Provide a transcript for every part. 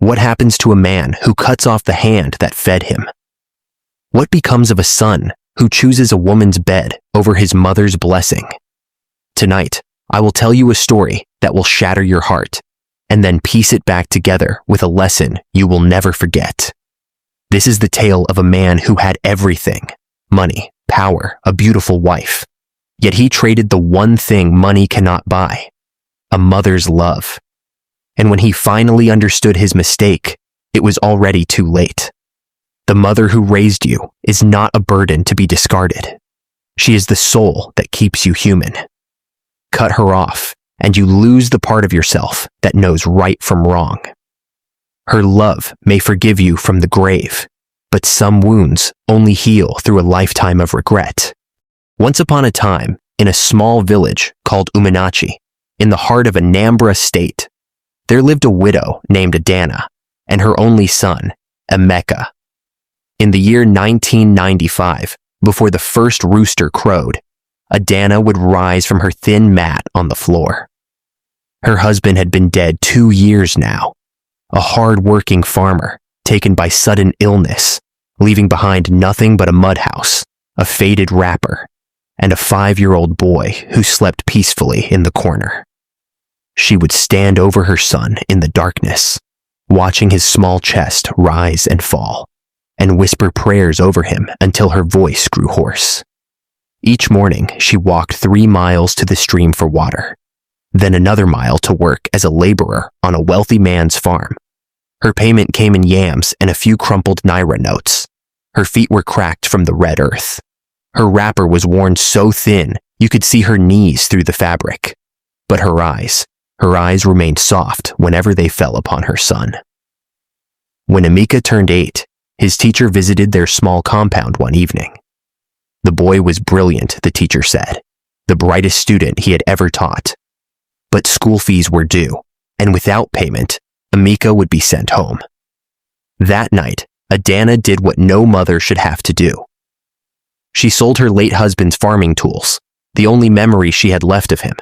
What happens to a man who cuts off the hand that fed him? What becomes of a son who chooses a woman's bed over his mother's blessing? Tonight, I will tell you a story that will shatter your heart, and then piece it back together with a lesson you will never forget. This is the tale of a man who had everything: money, power, a beautiful wife. Yet he traded the one thing money cannot buy: a mother's love. And when he finally understood his mistake, it was already too late. The mother who raised you is not a burden to be discarded. She is the soul that keeps you human. Cut her off, and you lose the part of yourself that knows right from wrong. Her love may forgive you from the grave, but some wounds only heal through a lifetime of regret. Once upon a time, in a small village called Uminachi, in the heart of Anambra State, there lived a widow named Adana and her only son, Emeka. In the year 1995, before the first rooster crowed, Adana would rise from her thin mat on the floor. Her husband had been dead 2 years now, a hard-working farmer taken by sudden illness, leaving behind nothing but a mud house, a faded wrapper, and a 5-year-old boy who slept peacefully in the corner. She would stand over her son in the darkness, watching his small chest rise and fall, and whisper prayers over him until her voice grew hoarse. Each morning, she walked 3 miles to the stream for water, then another mile to work as a laborer on a wealthy man's farm. Her payment came in yams and a few crumpled Naira notes. Her feet were cracked from the red earth. Her wrapper was worn so thin you could see her knees through the fabric. But her eyes remained soft whenever they fell upon her son. When Emeka turned 8, his teacher visited their small compound one evening. The boy was brilliant, the teacher said, the brightest student he had ever taught. But school fees were due, and without payment, Emeka would be sent home. That night, Adana did what no mother should have to do. She sold her late husband's farming tools, the only memory she had left of him.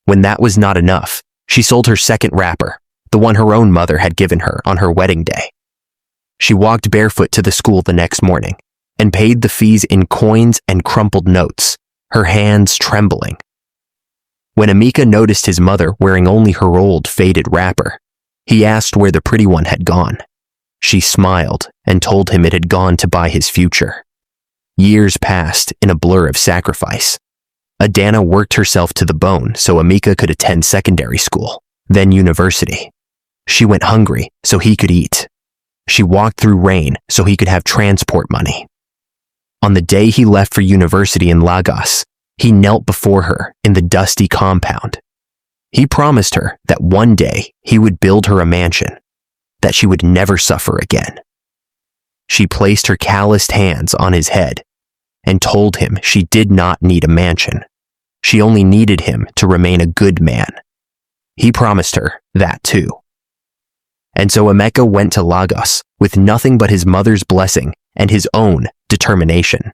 When that was not enough, she sold her second wrapper, the one her own mother had given her on her wedding day. She walked barefoot to the school the next morning and paid the fees in coins and crumpled notes, her hands trembling. When Emeka noticed his mother wearing only her old faded wrapper, he asked where the pretty one had gone. She smiled and told him it had gone to buy his future. Years passed in a blur of sacrifice. Adana worked herself to the bone so Emeka could attend secondary school, then university. She went hungry so he could eat. She walked through rain so he could have transport money. On the day he left for university in Lagos, he knelt before her in the dusty compound. He promised her that one day he would build her a mansion, that she would never suffer again. She placed her calloused hands on his head and told him she did not need a mansion. She only needed him to remain a good man. He promised her that too. And so Emeka went to Lagos with nothing but his mother's blessing and his own determination.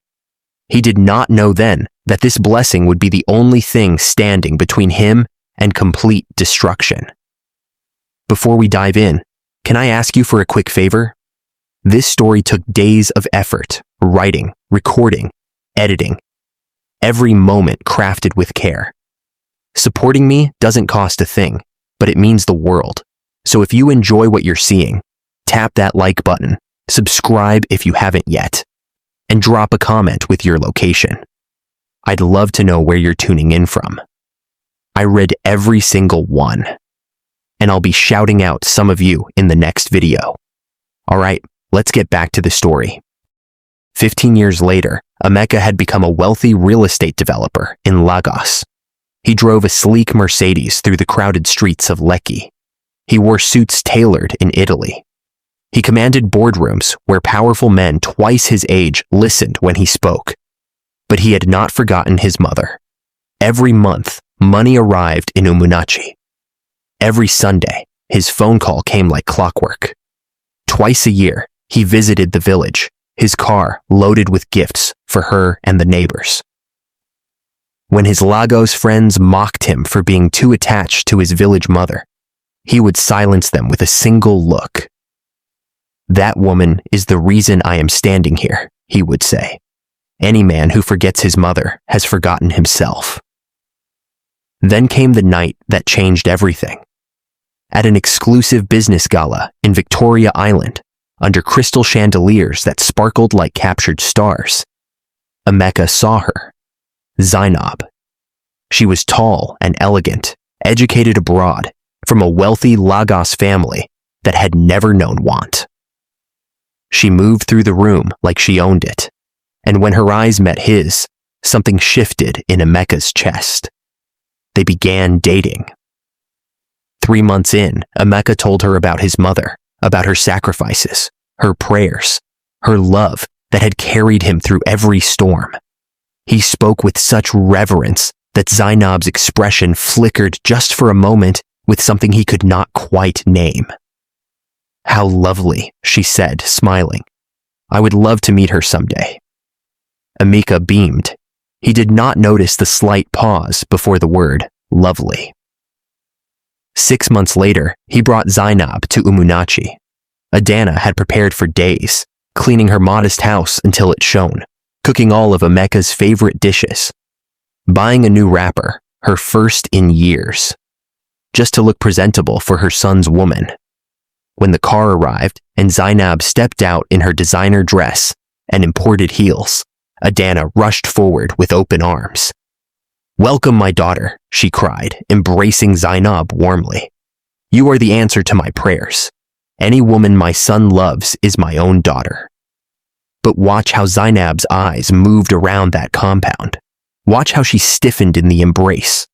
He did not know then that this blessing would be the only thing standing between him and complete destruction. Before we dive in, can I ask you for a quick favor? This story took days of effort, writing, recording, editing, every moment crafted with care. Supporting me doesn't cost a thing, but it means the world. So if you enjoy what you're seeing, tap that like button, subscribe if you haven't yet, and drop a comment with your location. I'd love to know where you're tuning in from. I read every single one, and I'll be shouting out some of you in the next video. All right, let's get back to the story. 15 years later, Emeka had become a wealthy real estate developer in Lagos. He drove a sleek Mercedes through the crowded streets of Lekki. He wore suits tailored in Italy. He commanded boardrooms where powerful men twice his age listened when he spoke. But he had not forgotten his mother. Every month, money arrived in Uminachi. Every Sunday, his phone call came like clockwork. Twice a year, he visited the village, his car loaded with gifts for her and the neighbors. When his Lagos friends mocked him for being too attached to his village mother, he would silence them with a single look. "That woman is the reason I am standing here," he would say. "Any man who forgets his mother has forgotten himself." Then came the night that changed everything. At an exclusive business gala in Victoria Island, under crystal chandeliers that sparkled like captured stars, Emeka saw her, Zainab. She was tall and elegant, educated abroad, from a wealthy Lagos family that had never known want. She moved through the room like she owned it, and when her eyes met his, something shifted in Emeka's chest. They began dating. 3 months in, Emeka told her about his mother, about her sacrifices, her prayers, her love that had carried him through every storm. He spoke with such reverence that Zainab's expression flickered just for a moment with something he could not quite name. "How lovely," she said, smiling. "I would love to meet her someday." Emeka beamed. He did not notice the slight pause before the word lovely. 6 months later, he brought Zainab to Umunachi. Adana had prepared for days, cleaning her modest house until it shone, cooking all of Emeka's favorite dishes, buying a new wrapper, her first in years, just to look presentable for her son's woman. When the car arrived and Zainab stepped out in her designer dress and imported heels, Adana rushed forward with open arms. "Welcome, my daughter," she cried, embracing Zainab warmly. "You are the answer to my prayers. Any woman my son loves is my own daughter." But watch how Zainab's eyes moved around that compound. Watch how she stiffened in the embrace.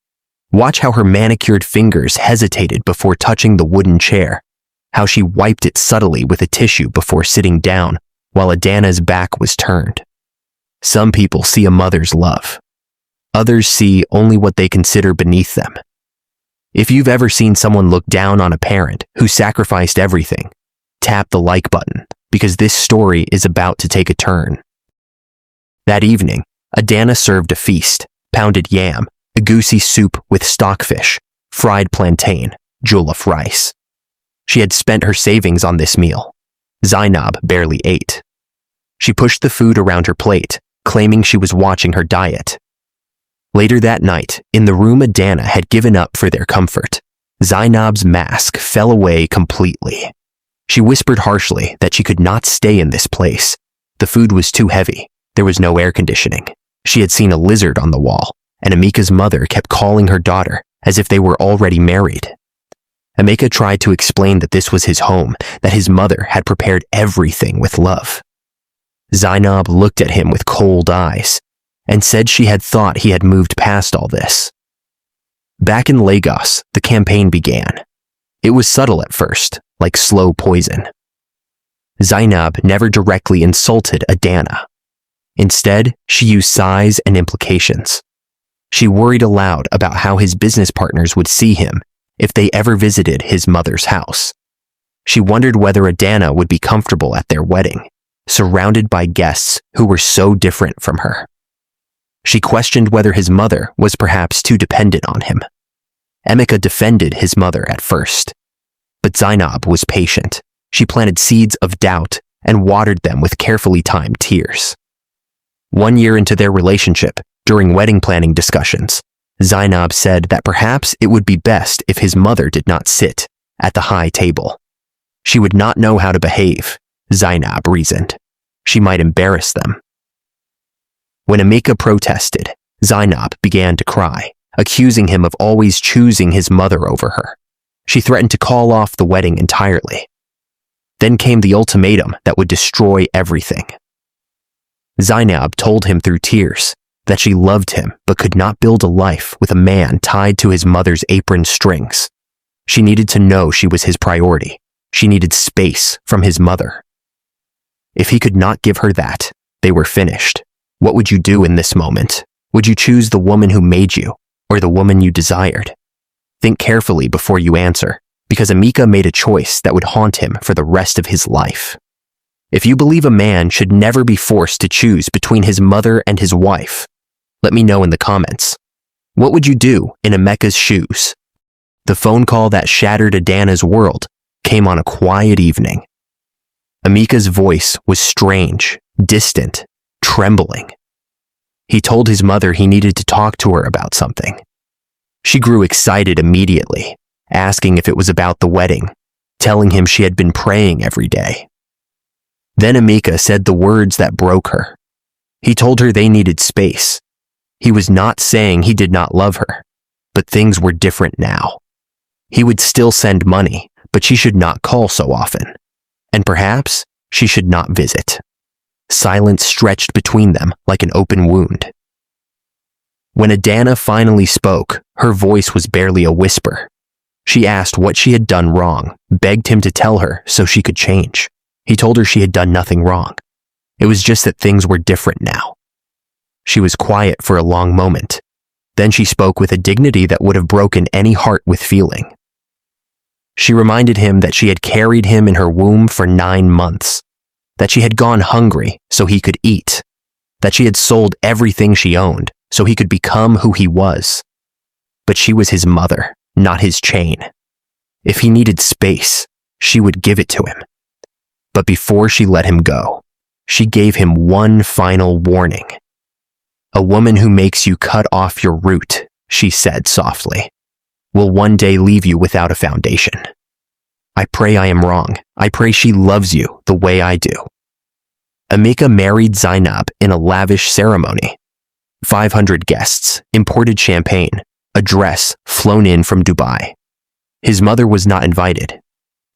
Watch how her manicured fingers hesitated before touching the wooden chair, how she wiped it subtly with a tissue before sitting down while Adana's back was turned. Some people see a mother's love. Others see only what they consider beneath them. If you've ever seen someone look down on a parent who sacrificed everything, tap the like button, because this story is about to take a turn. That evening, Adana served a feast: pounded yam, egusi soup with stockfish, fried plantain, jollof rice. She had spent her savings on this meal. Zainab barely ate. She pushed the food around her plate, claiming she was watching her diet. Later that night, in the room Adana had given up for their comfort, Zainab's mask fell away completely. She whispered harshly that she could not stay in this place. The food was too heavy. There was no air conditioning. She had seen a lizard on the wall, and Emeka's mother kept calling her daughter as if they were already married. Emeka tried to explain that this was his home, that his mother had prepared everything with love. Zainab looked at him with cold eyes and said she had thought he had moved past all this. Back in Lagos, the campaign began. It was subtle at first, like slow poison. Zainab never directly insulted Adana. Instead, she used sighs and implications. She worried aloud about how his business partners would see him if they ever visited his mother's house. She wondered whether Adana would be comfortable at their wedding, surrounded by guests who were so different from her. She questioned whether his mother was perhaps too dependent on him. Emeka defended his mother at first, but Zainab was patient. She planted seeds of doubt and watered them with carefully timed tears. 1 year into their relationship, during wedding planning discussions, Zainab said that perhaps it would be best if his mother did not sit at the high table. She would not know how to behave, Zainab reasoned. She might embarrass them. When Emeka protested, Zainab began to cry, accusing him of always choosing his mother over her. She threatened to call off the wedding entirely. Then came the ultimatum that would destroy everything. Zainab told him through tears that she loved him but could not build a life with a man tied to his mother's apron strings. She needed to know she was his priority. She needed space from his mother. If he could not give her that, they were finished. What would you do in this moment? Would you choose the woman who made you, or the woman you desired? Think carefully before you answer, because Emeka made a choice that would haunt him for the rest of his life. If you believe a man should never be forced to choose between his mother and his wife, let me know in the comments. What would you do in Emeka's shoes? The phone call that shattered Adana's world came on a quiet evening. Amika's voice was strange, distant, trembling. He told his mother he needed to talk to her about something. She grew excited immediately, asking if it was about the wedding, telling him she had been praying every day. Then Amika said the words that broke her. He told her they needed space. He was not saying he did not love her, but things were different now. He would still send money, but she should not call so often. And perhaps she should not visit. Silence stretched between them like an open wound. When Adana finally spoke, her voice was barely a whisper. She asked what she had done wrong, begged him to tell her so she could change. He told her she had done nothing wrong. It was just that things were different now. She was quiet for a long moment. Then she spoke with a dignity that would have broken any heart with feeling. She reminded him that she had carried him in her womb for 9 months, that she had gone hungry so he could eat, that she had sold everything she owned so he could become who he was. But she was his mother, not his chain. If he needed space, she would give it to him. But before she let him go, she gave him one final warning. "A woman who makes you cut off your root," she said softly, "will one day leave you without a foundation. I pray I am wrong. I pray she loves you the way I do." Amika married Zainab in a lavish ceremony. 500 guests, imported champagne, a dress flown in from Dubai. His mother was not invited.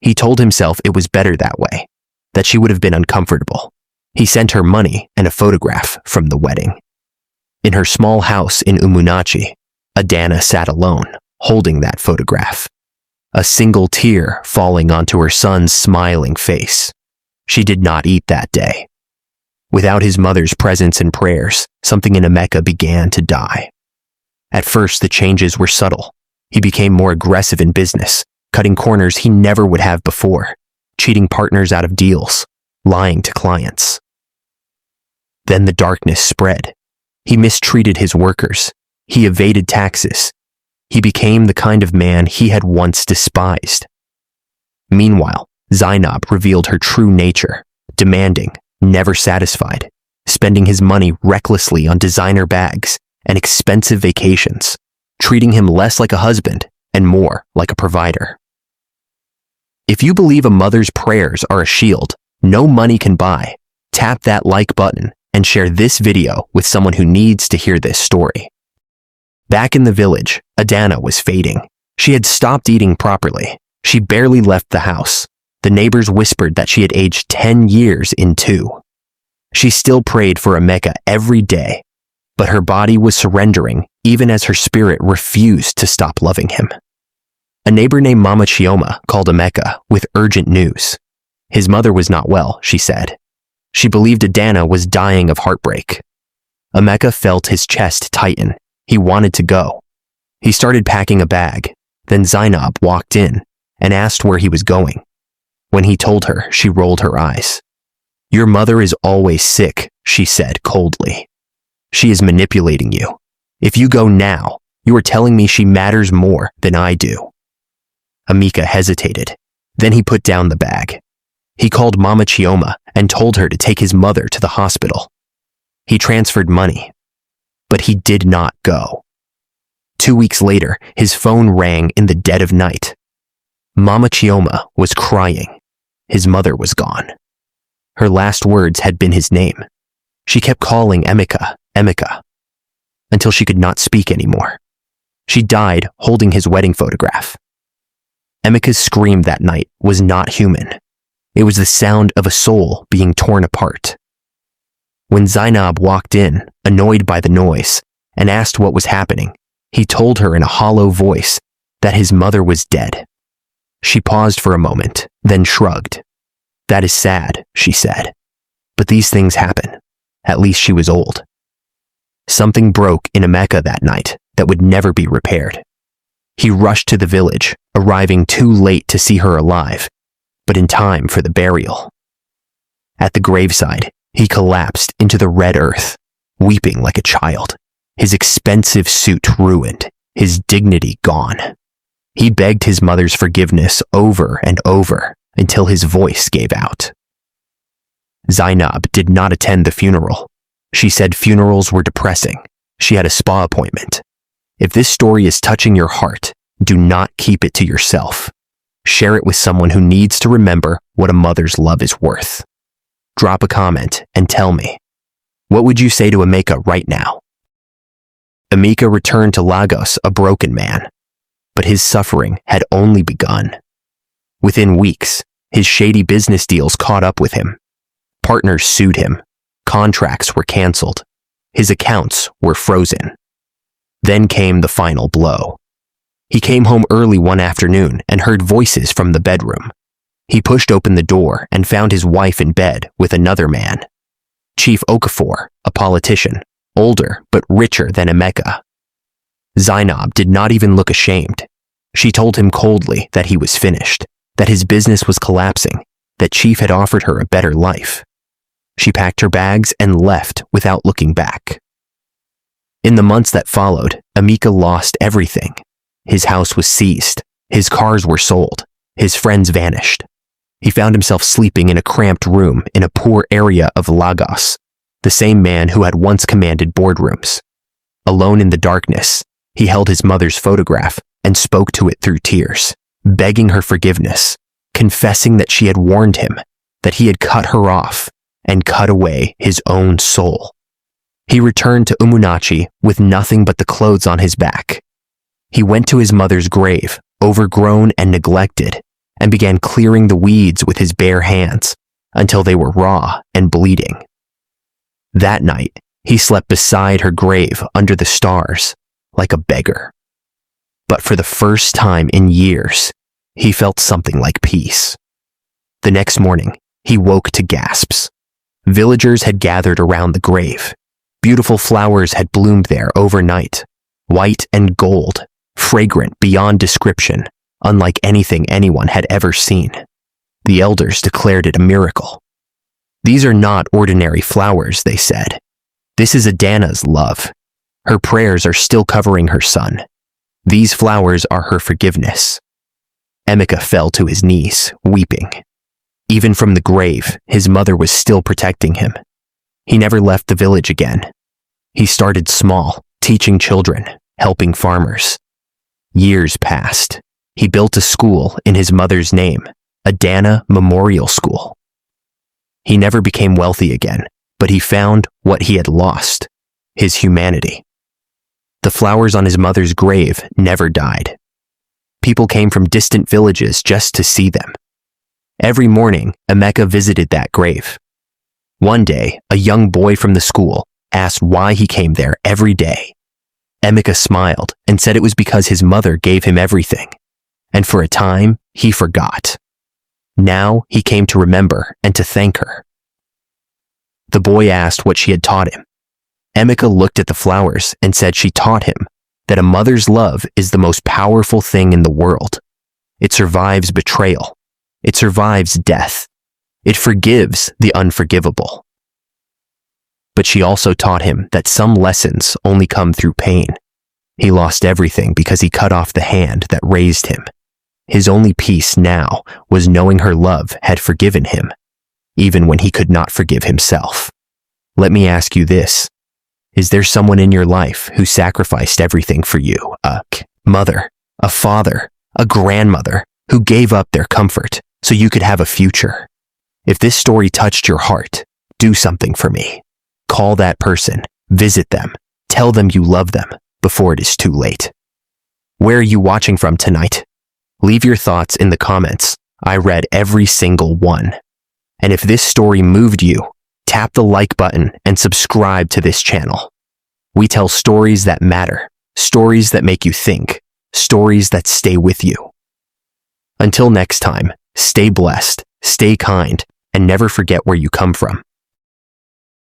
He told himself it was better that way, that she would have been uncomfortable. He sent her money and a photograph from the wedding. In her small house in Umunachi, Adana sat alone, holding that photograph. A single tear falling onto her son's smiling face. She did not eat that day. Without his mother's presence and prayers, something in Emeka began to die. At first, the changes were subtle. He became more aggressive in business, cutting corners he never would have before, cheating partners out of deals, lying to clients. Then the darkness spread. He mistreated his workers. He evaded taxes. He became the kind of man he had once despised. Meanwhile, Zainab revealed her true nature, demanding, never satisfied, spending his money recklessly on designer bags and expensive vacations, treating him less like a husband and more like a provider. If you believe a mother's prayers are a shield no money can buy, tap that like button and share this video with someone who needs to hear this story. Back in the village, Adana was fading. She had stopped eating properly. She barely left the house. The neighbors whispered that she had aged 10 years in 2. She still prayed for Emeka every day, but her body was surrendering even as her spirit refused to stop loving him. A neighbor named Mama Chioma called Emeka with urgent news. His mother was not well, she said. She believed Adana was dying of heartbreak. Emeka felt his chest tighten. He wanted to go. He started packing a bag. Then Zainab walked in and asked where he was going. When he told her, she rolled her eyes. "Your mother is always sick," she said coldly. "She is manipulating you. If you go now, you are telling me she matters more than I do." Amika hesitated. Then he put down the bag. He called Mama Chioma and told her to take his mother to the hospital. He transferred money, but he did not go. 2 weeks later, his phone rang in the dead of night. Mama Chioma was crying. His mother was gone. Her last words had been his name. She kept calling Emeka, Emeka, until she could not speak anymore. She died holding his wedding photograph. Emeka's scream that night was not human. It was the sound of a soul being torn apart. When Zainab walked in, annoyed by the noise, and asked what was happening, he told her in a hollow voice that his mother was dead. She paused for a moment, then shrugged. "That is sad," she said. "But these things happen. At least she was old." Something broke in Emeka that night that would never be repaired. He rushed to the village, arriving too late to see her alive, but in time for the burial. At the graveside, he collapsed into the red earth, weeping like a child, his expensive suit ruined, his dignity gone. He begged his mother's forgiveness over and over until his voice gave out. Zainab did not attend the funeral. She said funerals were depressing. She had a spa appointment. If this story is touching your heart, do not keep it to yourself. Share it with someone who needs to remember what a mother's love is worth. Drop a comment and tell me, what would you say to Emeka right now? Emeka returned to Lagos a broken man, but his suffering had only begun. Within weeks, his shady business deals caught up with him. Partners sued him. Contracts were canceled. His accounts were frozen. Then came the final blow. He came home early one afternoon and heard voices from the bedroom. He pushed open the door and found his wife in bed with another man. Chief Okafor, a politician, older but richer than Emeka. Zainab did not even look ashamed. She told him coldly that he was finished, that his business was collapsing, that Chief had offered her a better life. She packed her bags and left without looking back. In the months that followed, Emeka lost everything. His house was seized, his cars were sold, his friends vanished. He found himself sleeping in a cramped room in a poor area of Lagos, the same man who had once commanded boardrooms. Alone in the darkness, he held his mother's photograph and spoke to it through tears, begging her forgiveness, confessing that she had warned him, that he had cut her off and cut away his own soul. He returned to Umunachi with nothing but the clothes on his back. He went to his mother's grave, overgrown and neglected, and began clearing the weeds with his bare hands until they were raw and bleeding. That night, he slept beside her grave under the stars, like a beggar. But for the first time in years, he felt something like peace. The next morning, he woke to gasps. Villagers had gathered around the grave. Beautiful flowers had bloomed there overnight, white and gold, fragrant beyond description, unlike anything anyone had ever seen. The elders declared it a miracle. These are not ordinary flowers, they said. This is Adana's love. Her prayers are still covering her son. These flowers are her forgiveness. Emeka fell to his knees, weeping. Even from the grave, his mother was still protecting him. He never left the village again. He started small, teaching children, helping farmers. Years passed. He built a school in his mother's name, Adana Memorial School. He never became wealthy again, but he found what he had lost, his humanity. The flowers on his mother's grave never died. People came from distant villages just to see them. Every morning, Emeka visited that grave. One day, a young boy from the school asked why he came there every day. Emeka smiled and said it was because his mother gave him everything. And for a time, he forgot. Now he came to remember and to thank her. The boy asked what she had taught him. Emeka looked at the flowers and said she taught him that a mother's love is the most powerful thing in the world. It survives betrayal. It survives death. It forgives the unforgivable. But she also taught him that some lessons only come through pain. He lost everything because he cut off the hand that raised him. His only peace now was knowing her love had forgiven him, even when he could not forgive himself. Let me ask you this. Is there someone in your life who sacrificed everything for you? A mother, a father, a grandmother who gave up their comfort so you could have a future? If this story touched your heart, do something for me. Call that person, visit them, tell them you love them before it is too late. Where are you watching from tonight? Leave your thoughts in the comments. I read every single one. And if this story moved you, tap the like button and subscribe to this channel. We tell stories that matter, stories that make you think, stories that stay with you. Until next time, stay blessed, stay kind, and never forget where you come from.